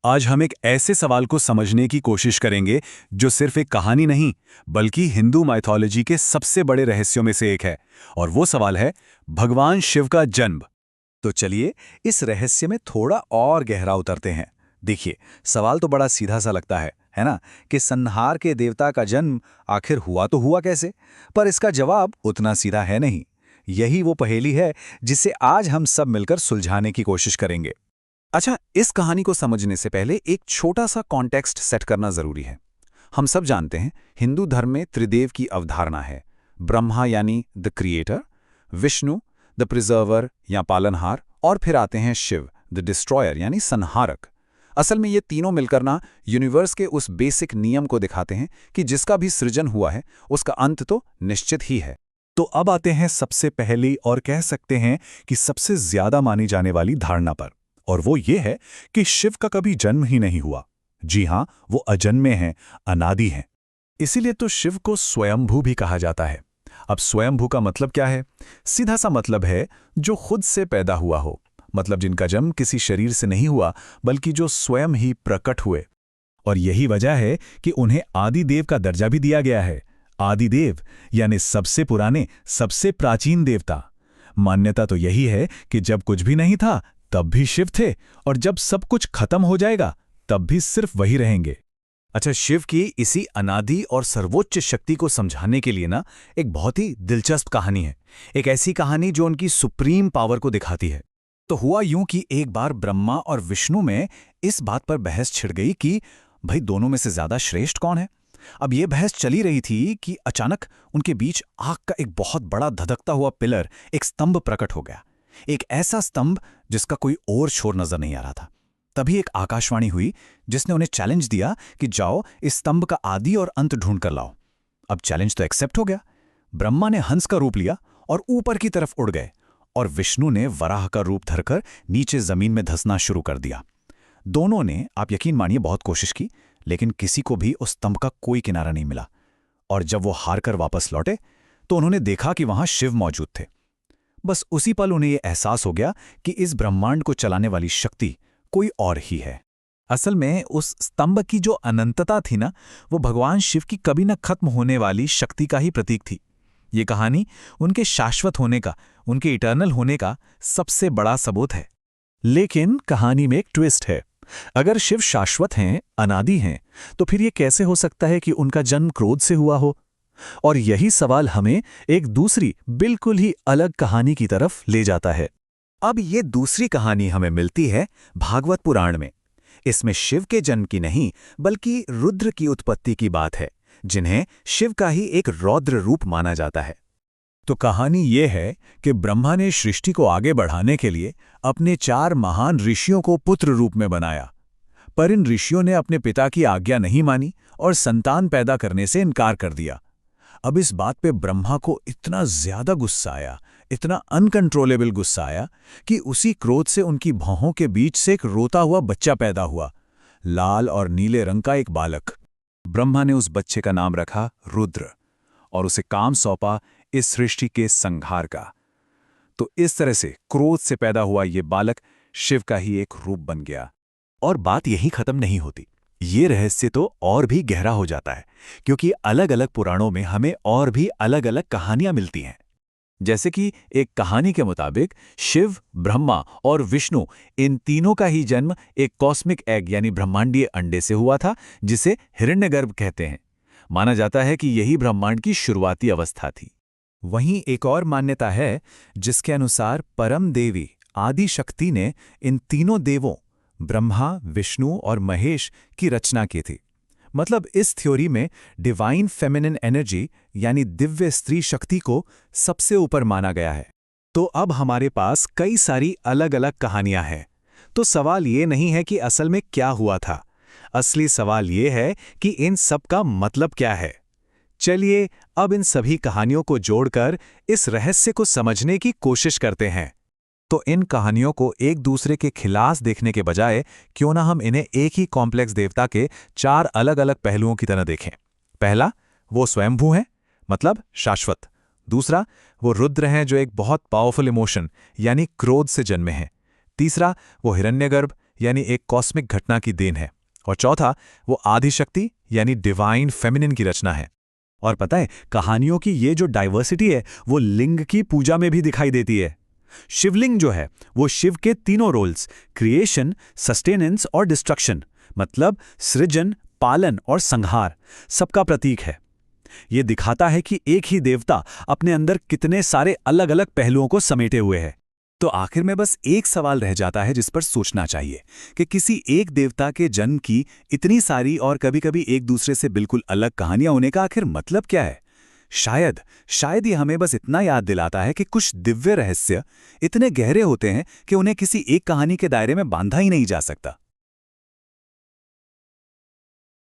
आज हम एक ऐसे सवाल को समझने की कोशिश करेंगे जो सिर्फ एक कहानी नहीं, बल्कि हिंदू माइथोलॉजी के सबसे बड़े रहस्यों में से एक है। और वो सवाल है भगवान शिव का जन्म। तो चलिए इस रहस्य में थोड़ा और गहरा उतरते हैं। देखिए, सवाल तो बड़ा सीधा सा लगता है ना, कि संहार के देवता का जन्म आखिर हुआ तो हुआ कैसे? पर इसका जवाब उतना सीधा है नहीं। यही वो पहेली है जिसे आज हम सब मिलकर सुलझाने की कोशिश करेंगे। अच्छा, इस कहानी को समझने से पहले एक छोटा सा कॉन्टेक्स्ट सेट करना जरूरी है। हम सब जानते हैं, हिंदू धर्म में त्रिदेव की अवधारणा है। ब्रह्मा यानी the creator, Vishnu the preserver या पालनहार, और फिर आते हैं शिव द डिस्ट्रॉयर यानी संहारक। असल में ये तीनों मिलकर ना यूनिवर्स के उस बेसिक नियम को दिखाते हैं कि जिसका भी सृजन हुआ है उसका अंत तो निश्चित ही है। तो अब आते हैं सबसे पहली और कह सकते हैं कि सबसे ज्यादा मानी जाने वाली धारणा पर, और वो ये है कि शिव का कभी जन्म ही नहीं हुआ। जी हां, वो अजन्मे हैं, अनादि हैं। इसीलिए तो शिव को स्वयंभू भी कहा जाता है। अब स्वयंभू का मतलब क्या है? सीधा सा मतलब है जो खुद से पैदा हुआ हो, मतलब जिनका जन्म किसी शरीर से नहीं हुआ बल्कि जो स्वयं ही प्रकट हुए। और यही वजह है कि उन्हें आदिदेव का दर्जा भी दिया गया है। आदिदेव यानी सबसे पुराने, सबसे प्राचीन देवता। मान्यता तो यही है कि जब कुछ भी नहीं था तब भी शिव थे, और जब सब कुछ खत्म हो जाएगा तब भी सिर्फ वही रहेंगे। अच्छा, शिव की इसी अनादि और सर्वोच्च शक्ति को समझाने के लिए ना एक बहुत ही दिलचस्प कहानी है। एक ऐसी कहानी जो उनकी सुप्रीम पावर को दिखाती है। तो हुआ यूं कि एक बार ब्रह्मा और विष्णु में इस बात पर बहस छिड़ गई कि भाई दोनों में से ज्यादा श्रेष्ठ कौन है। अब ये बहस चली रही थी कि अचानक उनके बीच आग का एक बहुत बड़ा धधकता हुआ पिलर, एक स्तंभ प्रकट हो गया। एक ऐसा स्तंभ जिसका कोई और छोर नजर नहीं आ रहा था। तभी एक आकाशवाणी हुई जिसने उन्हें चैलेंज दिया कि जाओ इस स्तंभ का आदि और अंत ढूंढ कर लाओ। अब चैलेंज तो एक्सेप्ट हो गया। ब्रह्मा ने हंस का रूप लिया और ऊपर की तरफ उड़ गए, और विष्णु ने वराह का रूप धरकर नीचे जमीन में धंसना शुरू कर दिया। दोनों ने, आप यकीन मानिए, बहुत कोशिश की, लेकिन किसी को भी उस स्तंभ का कोई किनारा नहीं मिला। और जब वो हार कर वापस लौटे तो उन्होंने देखा कि वहां शिव मौजूद थे। बस उसी पल उन्हें यह एहसास हो गया कि इस ब्रह्मांड को चलाने वाली शक्ति कोई और ही है। असल में उस स्तंभ की जो अनंतता थी ना, वो भगवान शिव की कभी न खत्म होने वाली शक्ति का ही प्रतीक थी। ये कहानी उनके शाश्वत होने का, उनके इटर्नल होने का सबसे बड़ा सबूत है। लेकिन कहानी में एक ट्विस्ट है। अगर शिव शाश्वत हैं, अनादि हैं, तो फिर ये कैसे हो सकता है कि उनका जन्म क्रोध से हुआ हो? और यही सवाल हमें एक दूसरी बिल्कुल ही अलग कहानी की तरफ ले जाता है। अब ये दूसरी कहानी हमें मिलती है भागवत पुराण में। इसमें शिव के जन्म की नहीं बल्कि रुद्र की उत्पत्ति की बात है, जिन्हें शिव का ही एक रौद्र रूप माना जाता है। तो कहानी ये है कि ब्रह्मा ने सृष्टि को आगे बढ़ाने के लिए अपने 4 महान ऋषियों को पुत्र रूप में बनाया। पर इन ऋषियों ने अपने पिता की आज्ञा नहीं मानी और संतान पैदा करने से इनकार कर दिया। अब इस बात पे ब्रह्मा को इतना ज्यादा गुस्सा आया, इतना अनकंट्रोलेबल गुस्सा आया, कि उसी क्रोध से उनकी भौहों के बीच से एक रोता हुआ बच्चा पैदा हुआ, लाल और नीले रंग का एक बालक। ब्रह्मा ने उस बच्चे का नाम रखा रुद्र, और उसे काम सौंपा इस सृष्टि के संहार का। तो इस तरह से क्रोध से पैदा हुआ ये बालक शिव का ही एक रूप बन गया। और बात यही खत्म नहीं होती। ये रहस्य तो और भी गहरा हो जाता है, क्योंकि अलग अलग पुराणों में हमें और भी अलग अलग कहानियां मिलती हैं। जैसे कि एक कहानी के मुताबिक शिव, ब्रह्मा और विष्णु, इन तीनों का ही जन्म एक कॉस्मिक एग यानी ब्रह्मांडीय अंडे से हुआ था, जिसे हिरण्यगर्भ कहते हैं। माना जाता है कि यही ब्रह्मांड की शुरुआती अवस्था थी। वहीं एक और मान्यता है जिसके अनुसार परम देवी आदि शक्ति ने इन तीनों देवों ब्रह्मा, विष्णु और महेश की रचना की थी। मतलब इस थ्योरी में डिवाइन फेमिनिन एनर्जी यानी दिव्य स्त्री शक्ति को सबसे ऊपर माना गया है। तो अब हमारे पास कई सारी अलग अलग कहानियां हैं। तो सवाल ये नहीं है कि असल में क्या हुआ था, असली सवाल ये है कि इन सब का मतलब क्या है। चलिए अब इन सभी कहानियों को जोड़कर इस रहस्य को समझने की कोशिश करते हैं। तो इन कहानियों को एक दूसरे के खिलाफ देखने के बजाय क्यों ना हम इन्हें एक ही कॉम्प्लेक्स देवता के 4 अलग अलग पहलुओं की तरह देखें। पहला, वो स्वयंभू हैं, मतलब शाश्वत। दूसरा, वो रुद्र हैं जो एक बहुत पावरफुल इमोशन यानी क्रोध से जन्मे हैं। तीसरा, वो हिरण्यगर्भ यानी एक कॉस्मिक घटना की देन है, और चौथा वो आदिशक्ति यानी डिवाइन फेमिनिन की रचना है। और पता है, कहानियों की ये जो डाइवर्सिटी है वो लिंग की पूजा में भी दिखाई देती है। शिवलिंग जो है वो शिव के तीनों रोल्स, क्रिएशन, सस्टेनेंस और डिस्ट्रक्शन, मतलब सृजन, पालन और संहार, सबका प्रतीक है। ये दिखाता है कि एक ही देवता अपने अंदर कितने सारे अलग अलग पहलुओं को समेटे हुए है। तो आखिर में बस एक सवाल रह जाता है जिस पर सोचना चाहिए कि किसी एक देवता के जन्म की इतनी सारी और कभी-कभी एक दूसरे से बिल्कुल अलग कहानियां होने का आखिर मतलब क्या है। शायद ये हमें बस इतना याद दिलाता है कि कुछ दिव्य रहस्य इतने गहरे होते हैं कि उन्हें किसी एक कहानी के दायरे में बांधा ही नहीं जा सकता।